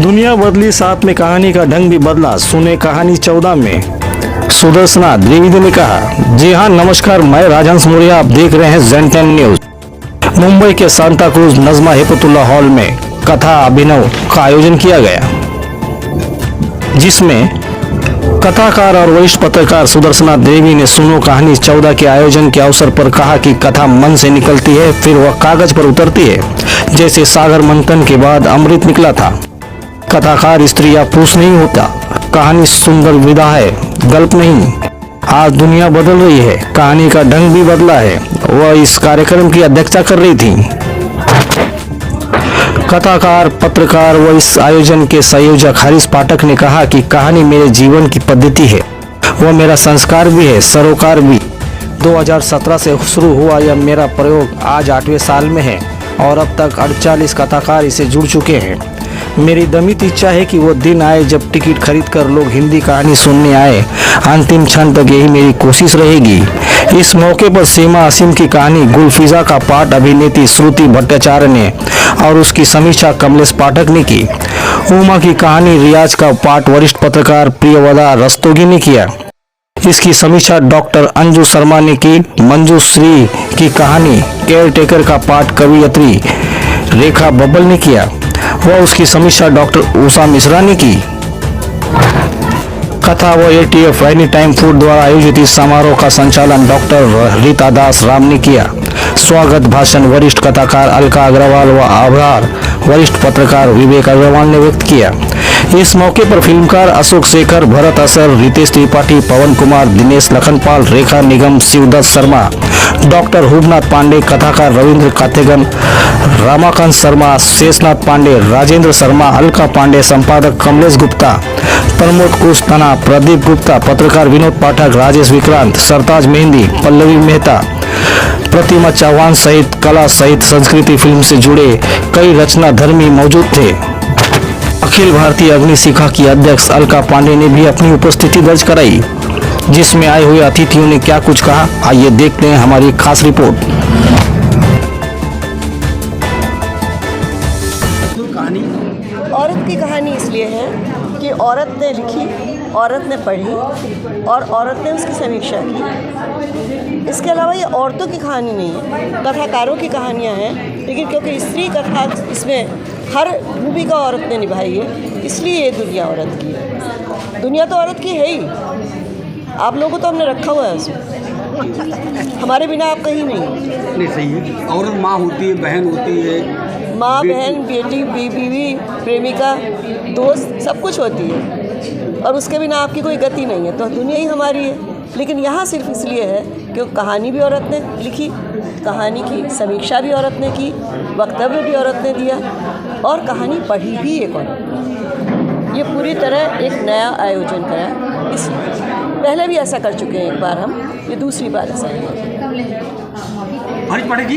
दुनिया बदली, साथ में कहानी का ढंग भी बदला। सुने कहानी 14 में सुदर्शना द्विवेदी ने कहा। जी हाँ, नमस्कार, मैं राजहंस मौर्य, आप देख रहे हैं जेन10 न्यूज। मुंबई के Santa cruise Najma Heptulla hall में कथा अभिनव का आयोजन किया गया, जिसमें कथाकार और वरिष्ठ पत्रकार सुदर्शना देवी ने सुनो कहानी 14 के आयोजन के अवसर पर कहा कि कथा मन से निकलती है, फिर वह कागज पर उतरती है, जैसे सागर मंथन के बाद अमृत निकला था। कथाकार स्त्री या पुरुष नहीं होता, कहानी सुंदर विधा है, गल्प नहीं। आज दुनिया बदल रही है, कहानी का ढंग भी बदला है। वह इस कार्यक्रम की अध्यक्षता कर रही थी। कथाकार, पत्रकार व इस आयोजन के संयोजक हरीश पाठक ने कहा कि कहानी मेरे जीवन की पद्धति है, वह मेरा संस्कार भी है, सरोकार भी। 2017 से शुरू हुआ यह मेरा प्रयोग आज 8वें साल में है और अब तक 48 कथाकार इसे जुड़ चुके हैं। मेरी दमित इच्छा है कि वो दिन आए जब टिकट खरीदकर लोग हिंदी कहानी सुनने आए। अंतिम क्षण तक यही मेरी कोशिश रहेगी। इस मौके पर सीमा असीम की कहानी गुलफिजा का पाठ अभिनेत्री श्रुति भट्टाचार्य ने और उसकी समीक्षा कमलेश पाठक ने की। उमा की कहानी रियाज का पाठ वरिष्ठ पत्रकार प्रियवदा रस्तोगी ने किया। इसकी समीक्षा डॉक्टर अंजू शर्मा ने की। मंजू श्री की कहानी केयर टेकर का पाठ कवियत्री रेखा बब्बल ने किया वह उसकी समीक्षा डॉक्टर उषा मिश्रा ने की। कथा व ATF एनी टाइम फूड द्वारा आयोजित इस समारोह का संचालन डॉक्टर रीता दास राम ने किया। स्वागत भाषण वरिष्ठ कथाकार अलका अग्रवाल व आभार वरिष्ठ पत्रकार विवेक अग्रवाल ने व्यक्त किया। इस मौके पर फिल्मकार अशोक शेखर, भरत असर, रितेश त्रिपाठी, पवन कुमार, दिनेश लखनपाल, रेखा निगम, शिवदत्त शर्मा, डॉक्टर हुबनाथ पांडे, कथाकार रविंद्र काथेगन, रामाकांत शर्मा, शेषनाथ पांडे, राजेंद्र शर्मा, अलका पांडे, संपादक कमलेश गुप्ता, प्रमोद कुशतना, प्रदीप गुप्ता, पत्रकार विनोद पाठक, राजेश विक्रांत, सरताज मेहंदी, पल्लवी मेहता, प्रतिमा चौहान सहित कला सहित संस्कृति फिल्म से जुड़े कई रचना धर्मी मौजूद थे। अखिल भारतीय अग्निशिखा की अध्यक्ष अलका पांडे ने भी अपनी उपस्थिति दर्ज कराई, जिसमें आए हुए अतिथियों ने क्या कुछ कहा, आइए देखते हैं हमारी खास रिपोर्ट। औरत की कहानी इसलिए है कि औरत ने लिखी, औरत ने पढ़ी और औरत ने उसकी समीक्षा की। इसके अलावा ये औरतों की कहानी नहीं है, कथाकारों की कहानियाँ हैं, लेकिन क्योंकि स्त्री कथा इसमें हर भूमिका औरत ने निभाई है, इसलिए ये दुनिया औरत की है। दुनिया तो औरत की है ही, आप लोगों को तो हमने रखा हुआ है उसमें, हमारे बिना आप कहीं नहीं। सही है। औरत माँ होती है, बहन होती है, माँ, बहन, बेटी, बीवी, प्रेमिका, दोस्त, सब कुछ होती है और उसके बिना आपकी कोई गति नहीं है। तो दुनिया ही हमारी है। लेकिन यहाँ सिर्फ इसलिए है कि कहानी भी औरत ने लिखी, कहानी की समीक्षा भी औरत ने की, वक्तव्य भी औरत ने दिया और कहानी पढ़ी भी एक औरत ने। ये पूरी तरह एक नया आयोजन करा। इसलिए पहले भी ऐसा कर चुके हैं एक बार हम, ये दूसरी बार ऐसा है। हरीश पाठक जी,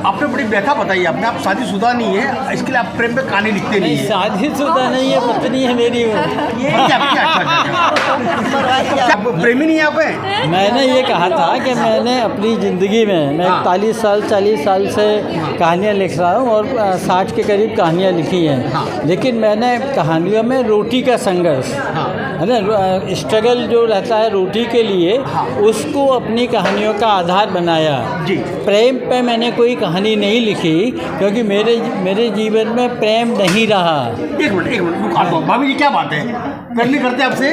आपने बड़ी व्यथा बताई। आपने आप शादीशुदा नहीं है, इसके लिए आप प्रेम पे कहानी लिखते नहीं है। शादीशुदा नहीं है, पत्नी है मेरी वो। आप प्रेमी नहीं है आप हैं? मैंने ये कहा था कि मैंने अपनी ज़िंदगी में मैं 41 साल 40 साल से कहानियाँ लिख रहा हूँ और 60 के करीब कहानियाँ लिखी हैं। लेकिन मैंने कहानियों में रोटी का संघर्ष है ना, स्ट्रगल जो रहता है रोटी के लिए, उसको अपनी कहानियों का आधार बनाया जी। प्रेम पे मैंने कोई कहानी नहीं लिखी क्योंकि मेरे जीवन में प्रेम नहीं रहा। एक मिनट भाभी जी, क्या बात है, करनी करते आपसे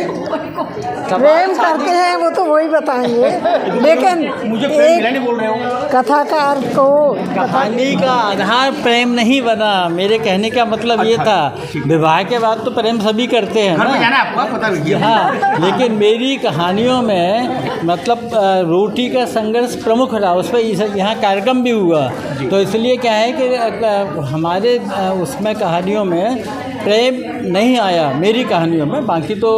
प्रेम करते हैं वो तो वही बताएंगे, लेकिन मुझे प्रेम मिला नहीं बोल रहे हो। कथाकार को कहानी का आधार प्रेम नहीं बना, मेरे कहने का मतलब ये था। विवाह के बाद तो प्रेम सभी करते हैं घर में ना, जाना आपको पता नहीं है। हाँ, लेकिन मेरी कहानियों में मतलब रोटी का संघर्ष प्रमुख रहा। उस पर यहाँ कार्यक्रम भी हुआ, तो इसलिए क्या है कि हमारे उसमें कहानियों में प्रेम नहीं आया मेरी कहानियों में। बाकी तो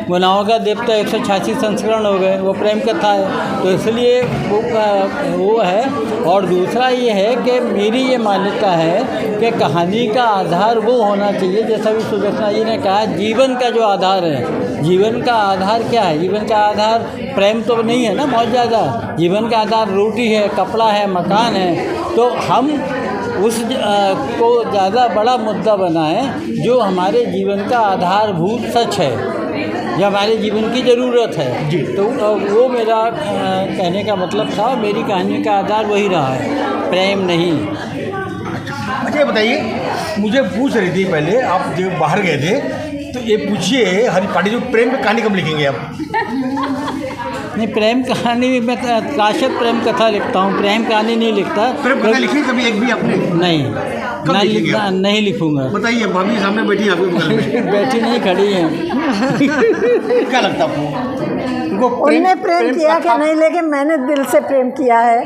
गुनाहों का देवता 186 संस्करण हो गए, वो प्रेम कथा है, तो इसलिए वो है। और दूसरा ये है कि मेरी ये मान्यता है कि कहानी का आधार वो होना चाहिए, जैसा भी सुदर्शना जी ने कहा, जीवन का जो आधार है। जीवन का आधार क्या है? जीवन का आधार प्रेम तो नहीं है ना बहुत ज़्यादा। जीवन का आधार रोटी है, कपड़ा है, मकान है। तो हम उस को ज़्यादा बड़ा मुद्दा बनाएं जो हमारे जीवन का आधारभूत सच है, जो हमारे जीवन की ज़रूरत है जी। तो वो मेरा कहने का मतलब था। मेरी कहानी का आधार वही रहा है, प्रेम नहीं। अच्छा ये बताइए, मुझे पूछ रही थी पहले आप जब बाहर गए थे, तो ये पूछिए हरी पार्टी जो प्रेम की कहानी कब लिखेंगे आप? नहीं, प्रेम कहानी मैं काशिफ प्रेम कथा लिखता हूँ, प्रेम कहानी नहीं लिखता। प्रेम कथा लिखी कभी एक भी आपने? नहीं, नहीं लिखूँगा। बताइए, भाभी सामने बैठी है आपके बगल में। बैठी नहीं, खड़ी हैं। क्या लगता है आपको? उनने प्रेम किया कि नहीं, लेकिन मैंने दिल से प्रेम किया है।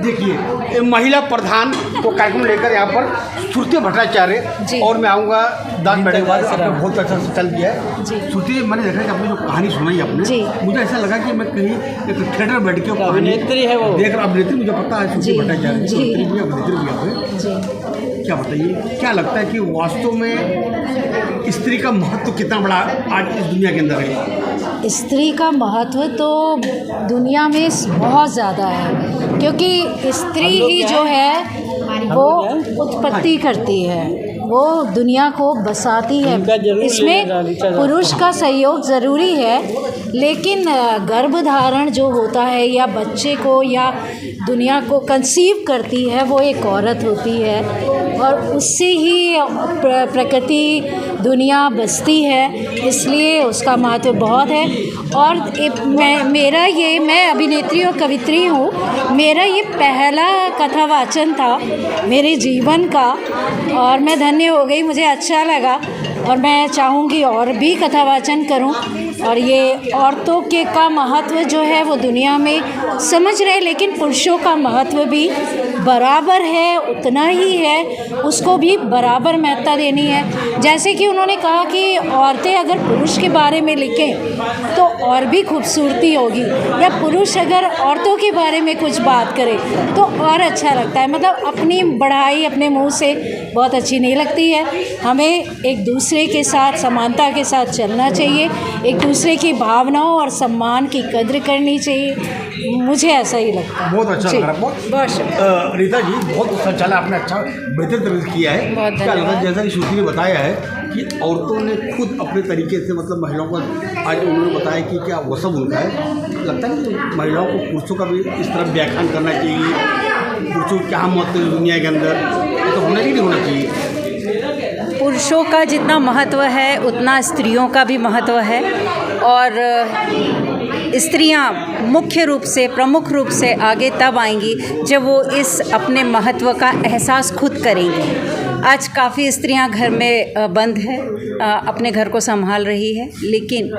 देखिए, महिला प्रधान को कार्यक्रम लेकर यहाँ पर श्रुति भट्टाचार्य और मैं आऊँगा दास बैठे के बाद। आपने बहुत अच्छा से चल दिया है श्रुति। मैंने देखा कि आपने जो कहानी सुनाई आपने, मुझे ऐसा लगा कि मैं कहीं एक थिएटर बैठ के अभिनेत्री है वो, देख रहा अभिनेत्री, मुझे पता है श्रुति भट्टाचार्य अभिनेत्री भी आप। क्या बताइए, क्या लगता है कि वास्तव में स्त्री का महत्व कितना बड़ा आज इस दुनिया के अंदर है? स्त्री का महत्व तो दुनिया में बहुत ज़्यादा है, क्योंकि स्त्री ही जो है वो उत्पत्ति करती है, वो दुनिया को बसाती है। इसमें पुरुष का सहयोग ज़रूरी है, लेकिन गर्भधारण जो होता है या बच्चे को या दुनिया को कंसीव करती है वो एक औरत होती है, और उससे ही प्रकृति दुनिया बसती है, इसलिए उसका महत्व बहुत है। और मैं अभिनेत्री और कवित्री हूँ। मेरा ये पहला कथावाचन था मेरे जीवन का, और मैं धन्य हो गई, मुझे अच्छा लगा, और मैं चाहूँगी और भी कथावाचन करूँ। और ये औरतों के का महत्व जो है वो दुनिया में समझ रहे, लेकिन पुरुषों का महत्व भी बराबर है, उतना ही है, उसको भी बराबर महत्ता देनी है। जैसे कि उन्होंने कहा कि औरतें अगर पुरुष के बारे में लिखें तो और भी खूबसूरती होगी, या पुरुष अगर औरतों के बारे में कुछ बात करे तो और अच्छा लगता है। मतलब अपनी बढ़ाई अपने मुंह से बहुत अच्छी नहीं लगती है। हमें एक दूसरे के साथ समानता के साथ चलना चाहिए, एक दूसरे की भावनाओं और सम्मान की कद्र करनी चाहिए। मुझे ऐसा ही लगता है। बहुत अच्छा लग रहा है। बहुत रीता जी, बहुत अच्छा चला, आपने अच्छा बेहतर तरह किया है। क्या लगता है, जैसा कि श्रुति ने बताया है कि औरतों ने खुद अपने तरीके से, मतलब महिलाओं को आज उन्होंने बताया कि क्या वो सब उनका है। लगता है कि महिलाओं को पुरुषों का भी इस तरह व्याख्यान करना चाहिए, पुरुषों क्या महत्व है दुनिया के अंदर, तो होना ही नहीं होना चाहिए। पुरुषों का जितना महत्व है उतना स्त्रियों का भी महत्व है, और स्त्रियां मुख्य रूप से, प्रमुख रूप से आगे तब आएंगी जब वो इस अपने महत्व का एहसास खुद करेंगी। आज काफ़ी स्त्रियां घर में बंद है, अपने घर को संभाल रही है, लेकिन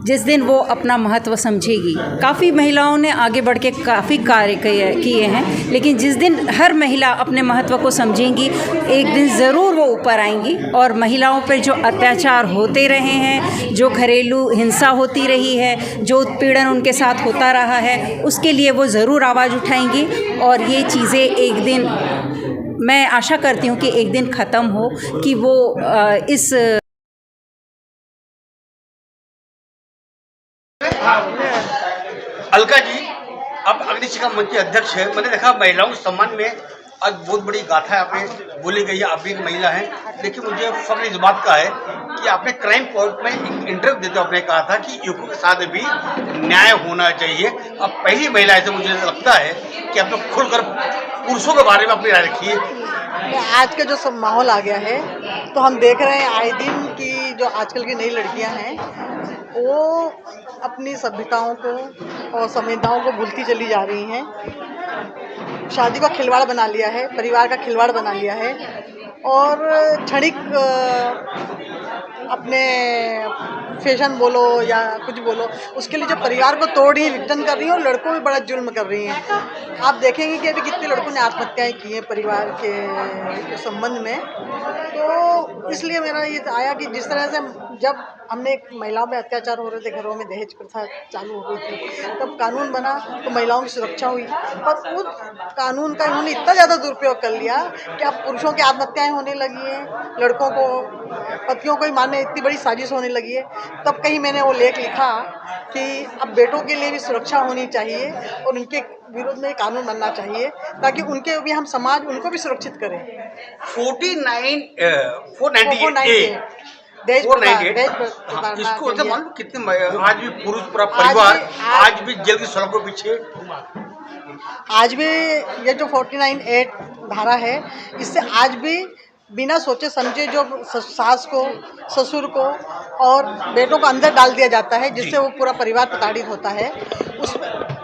जिस दिन वो अपना महत्व समझेगी, काफ़ी महिलाओं ने आगे बढ़ के काफ़ी कार्य किए हैं, लेकिन जिस दिन हर महिला अपने महत्व को समझेंगी, एक दिन ज़रूर वो ऊपर आएंगी। और महिलाओं पर जो अत्याचार होते रहे हैं, जो घरेलू हिंसा होती रही है, जो उत्पीड़न उनके साथ होता रहा है, उसके लिए वो ज़रूर आवाज़ उठाएंगी। और ये चीज़ें एक दिन, मैं आशा करती हूँ कि एक दिन ख़त्म हो, कि वो इस अलका जी, आप अग्निशिखा मंच के अध्यक्ष हैं। मैंने देखा महिलाओं के सम्मान में आज बहुत बड़ी गाथा आपने बोली गई है, आप भी एक महिला हैं, लेकिन मुझे फख्र इस बात का है कि आपने क्राइम कोर्ट में एक इंटरव्यू देते आपने कहा था कि युवकों के साथ भी न्याय होना चाहिए। अब पहली महिला ऐसे मुझे लगता है कि आपने खुलकर पुरुषों के बारे में अपनी राय रखी है। आज का जो सब माहौल आ गया है, तो हम देख रहे हैं आए दिन की जो आजकल की नई लड़कियां हैं वो अपनी सभ्यताओं को और संवेदनाओं को भूलती चली जा रही हैं। शादी का खिलवाड़ बना लिया है, परिवार का खिलवाड़ बना लिया है, और क्षणिक अपने फैशन बोलो या कुछ बोलो, उसके लिए जो परिवार को तोड़ रही है, विघटन कर रही है, और लड़कों में बड़ा जुल्म कर रही हैं। आप देखेंगे कि अभी कितने लड़कों ने आत्महत्याएं की हैं परिवार के संबंध में। तो इसलिए मेरा ये आया कि जिस तरह से जब हमने एक महिलाओं में अत्याचार हो रहे थे, घरों में दहेज प्रथा चालू हो गई थी, तब कानून बना तो महिलाओं की सुरक्षा हुई। पर उस कानून का इन्होंने इतना ज़्यादा दुरुपयोग कर लिया कि अब पुरुषों की आत्महत्याएं होने लगी हैं, लड़कों को पतियों को ही मारने इतनी बड़ी साजिश होने लगी है। तब कहीं मैंने वो लेख लिखा कि अब बेटों के लिए भी सुरक्षा होनी चाहिए और उनके विरोध में कानून बनना चाहिए ताकि उनके भी हम समाज उनको भी सुरक्षित करें। 498 दहेज हाँ, इसको मतलब मालूम कितने आज भी पुरुष पूरा परिवार आज भी जेल की सड़कों के पीछे, आज भी ये जो 49(8) धारा है, इससे आज भी बिना सोचे समझे जो सास को, ससुर को और बेटों को अंदर डाल दिया जाता है, जिससे वो पूरा परिवार प्रताड़ित होता है।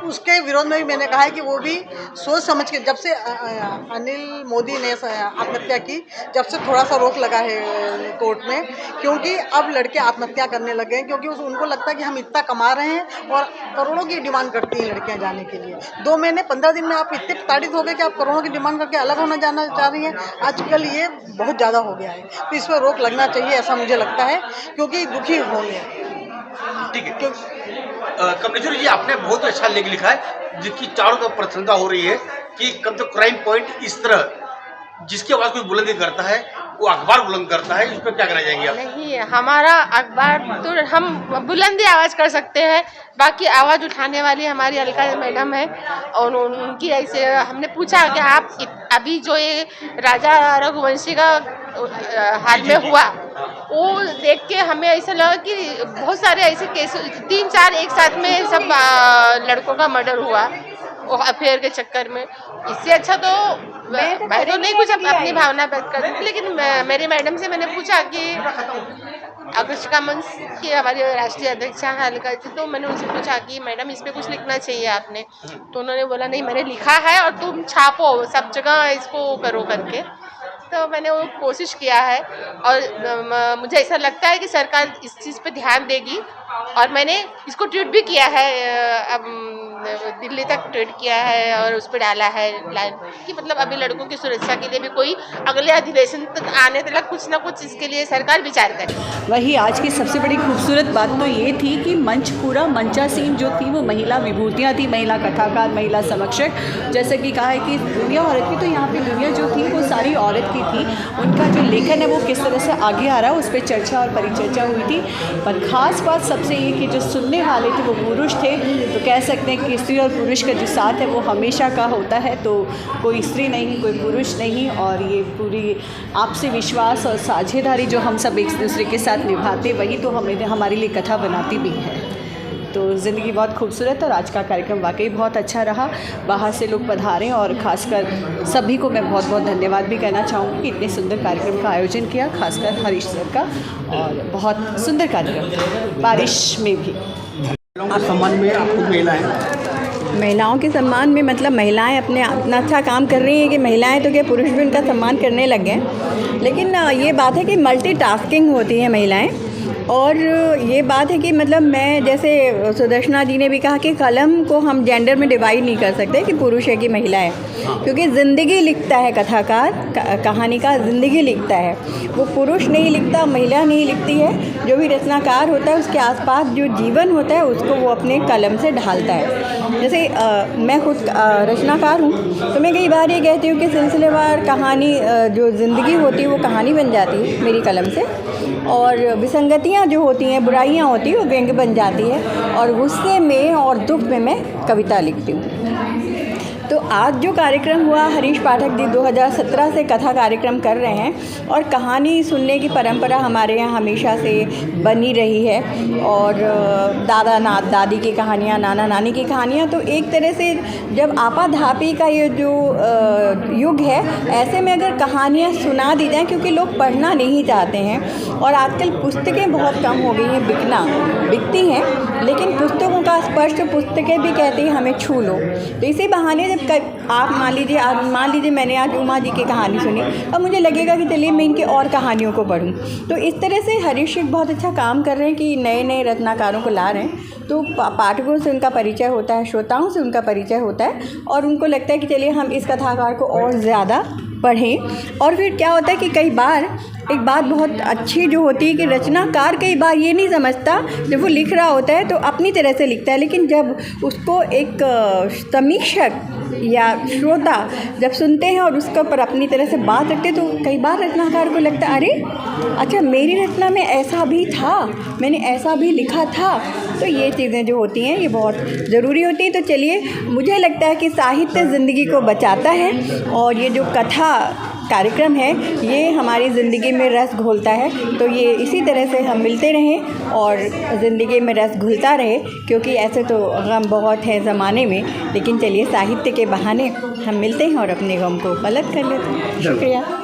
उसके विरोध में भी मैंने कहा है कि वो भी सोच समझ के, जब से अनिल मोदी ने आत्महत्या की, जब से थोड़ा सा रोक लगा है कोर्ट में, क्योंकि अब लड़के आत्महत्या करने लगे हैं, क्योंकि उनको लगता है कि हम इतना कमा रहे हैं और करोड़ों की डिमांड करती हैं लड़कियां जाने के लिए। 2 महीने 15 दिन में आप इतने प्रताड़ित हो गए कि आप करोड़ों की डिमांड करके अलग होना जाना चाह रही हैं। आजकल ये बहुत ज़्यादा हो गया है, तो इस पर रोक लगना चाहिए, ऐसा मुझे लगता है, क्योंकि दुखी होंगे। ठीक है। कमलेश्वरी जी, आपने बहुत अच्छा लेख लिखा है जिसकी चारों तरफ प्रशंसा हो रही है कि कम तो क्राइम पॉइंट इस तरह जिसकी आवाज़ कोई बुलंदी करता है वो अखबार बुलंद करता है, इस पर क्या कहना चाहेंगे आप? नहीं, हमारा अखबार तो हम बुलंदी आवाज़ कर सकते हैं, बाकी आवाज़ उठाने वाली हमारी अलका मैडम है और उनकी ऐसे हमने पूछा कि आप अभी जो ये राजा रघुवंशी का हाल में हुआ वो देख के हमें ऐसा लगा कि बहुत सारे ऐसे केस 3-4 एक साथ में सब लड़कों का मर्डर हुआ अफेयर के चक्कर में। इससे अच्छा तो मैं तो नहीं कुछ अपनी भावना व्यक्त कर सकती, लेकिन मेरी मैडम से मैंने पूछा कि अग्रशिका मंच की हमारी राष्ट्रीय अध्यक्ष हल्का जी, तो मैंने उनसे पूछा कि मैडम इस पर कुछ लिखना चाहिए आपने, तो उन्होंने बोला नहीं मैंने लिखा है और तुम छापो सब जगह इसको करो करके। तो मैंने वो कोशिश किया है और मुझे ऐसा लगता है कि सरकार इस चीज़ पे ध्यान देगी और मैंने इसको ट्वीट भी किया है, अब दिल्ली तक ट्वीट किया है और उस पर डाला है लाइन कि मतलब अभी लड़कों की सुरक्षा के लिए भी कोई अगले अधिवेशन तक आने तक कुछ ना कुछ इसके लिए सरकार विचार करे। वही आज की सबसे बड़ी खूबसूरत बात तो ये थी कि मंच पूरा मंचासीन जो थी वो महिला विभूतियाँ थी, महिला कथाकार, महिला समक्षक। जैसे कि कहा है कि दुनिया औरत की, तो यहाँ पे दुनिया जो थी वो सारी औरत की थी। उनका जो लेखन है वो किस तरह से आगे आ रहा है उस पर चर्चा और परिचर्चा हुई थी। पर ख़ास बात सबसे ये कि जो सुनने वाले थे वो पुरुष थे, तो कह सकते हैं कि स्त्री और पुरुष का जो साथ है वो हमेशा का होता है, तो कोई स्त्री नहीं कोई पुरुष नहीं, और ये पूरी आपसी विश्वास और साझेदारी जो हम सब एक दूसरे के साथ निभाते वही तो हमें हमारे लिए कथा बनाती भी है। तो ज़िंदगी बहुत खूबसूरत और आज का कार्यक्रम वाकई बहुत अच्छा रहा। बाहर से लोग पधारें और ख़ासकर सभी को मैं बहुत बहुत धन्यवाद भी कहना चाहूँगी कि इतने सुंदर कार्यक्रम का आयोजन किया, खासकर हरीश सर का, और बहुत सुंदर कार्यक्रम बारिश में भी। सम्मान में आप खुद महिला हैं, महिलाओं के सम्मान में मतलब महिलाएं अपने इतना अच्छा काम कर रही हैं कि महिलाएं तो क्या पुरुष भी उनका सम्मान करने लग गए। लेकिन ये बात है कि मल्टीटास्किंग होती है महिलाएं, और ये बात है कि मतलब मैं जैसे सुदर्शना जी ने भी कहा कि कलम को हम जेंडर में डिवाइड नहीं कर सकते कि पुरुष है कि महिला है, क्योंकि ज़िंदगी लिखता है कथाकार, कहानी का ज़िंदगी लिखता है, वो पुरुष नहीं लिखता, महिला नहीं लिखती है। जो भी रचनाकार होता है उसके आसपास जो जीवन होता है उसको वो अपने कलम से ढालता है। जैसे मैं खुद रचनाकार हूँ, तो मैं कई बार ये कहती हूँ कि सिलसिलेवार कहानी जो ज़िंदगी होती है वो कहानी बन जाती है मेरी कलम से, और विसंगतियाँ जो होती हैं, बुराइयाँ होती हैं, वो व्यंग्य बन जाती है, और गुस्से में और दुख में मैं कविता लिखती हूँ। तो आज जो कार्यक्रम हुआ, हरीश पाठक जी 2017 से कथा कार्यक्रम कर रहे हैं, और कहानी सुनने की परंपरा हमारे यहाँ हमेशा से बनी रही है, और दादा दादी की कहानियाँ, नाना नानी की कहानियाँ, तो एक तरह से जब आपाधापी का ये जो युग है, ऐसे में अगर कहानियाँ सुना दी जाएँ, क्योंकि लोग पढ़ना नहीं चाहते हैं, और आजकल पुस्तकें बहुत कम हो गई हैं, बिकती हैं, लेकिन पुस्तकों का स्पर्श पुस्तकें भी कहती हैं हमें छू लो। तो इसी बहाने जब आप मान लीजिए मैंने आज उमा जी की कहानी सुनी, अब मुझे लगेगा कि चलिए मैं इनकी और कहानियों को पढूं। तो इस तरह से हरीश एक बहुत अच्छा काम कर रहे हैं कि नए नए रत्नाकारों को ला रहे हैं, तो पाठकों से उनका परिचय होता है, श्रोताओं से उनका परिचय होता है, और उनको लगता है कि चलिए हम इस कथाकार को और ज़्यादा पढ़ें। और फिर क्या होता है कि कई बार एक बात बहुत अच्छी जो होती है कि रचनाकार कई बार ये नहीं समझता, जब वो लिख रहा होता है तो अपनी तरह से लिखता है, लेकिन जब उसको एक समीक्षक या श्रोता जब सुनते हैं और उसके ऊपर अपनी तरह से बात रखते हैं तो कई बार रचनाकार को लगता है अरे अच्छा मेरी रचना में ऐसा भी था, मैंने ऐसा भी लिखा था। तो ये चीज़ें जो होती हैं ये बहुत ज़रूरी होती हैं। तो चलिए, मुझे लगता है कि साहित्य ज़िंदगी को बचाता है और ये जो कथा कार्यक्रम है ये हमारी ज़िंदगी में रस घोलता है। तो ये इसी तरह से हम मिलते रहें और ज़िंदगी में रस घुलता रहे, क्योंकि ऐसे तो गम बहुत हैं ज़माने में, लेकिन चलिए साहित्य के बहाने हम मिलते हैं और अपने गम को गलत कर लेते हैं। शुक्रिया।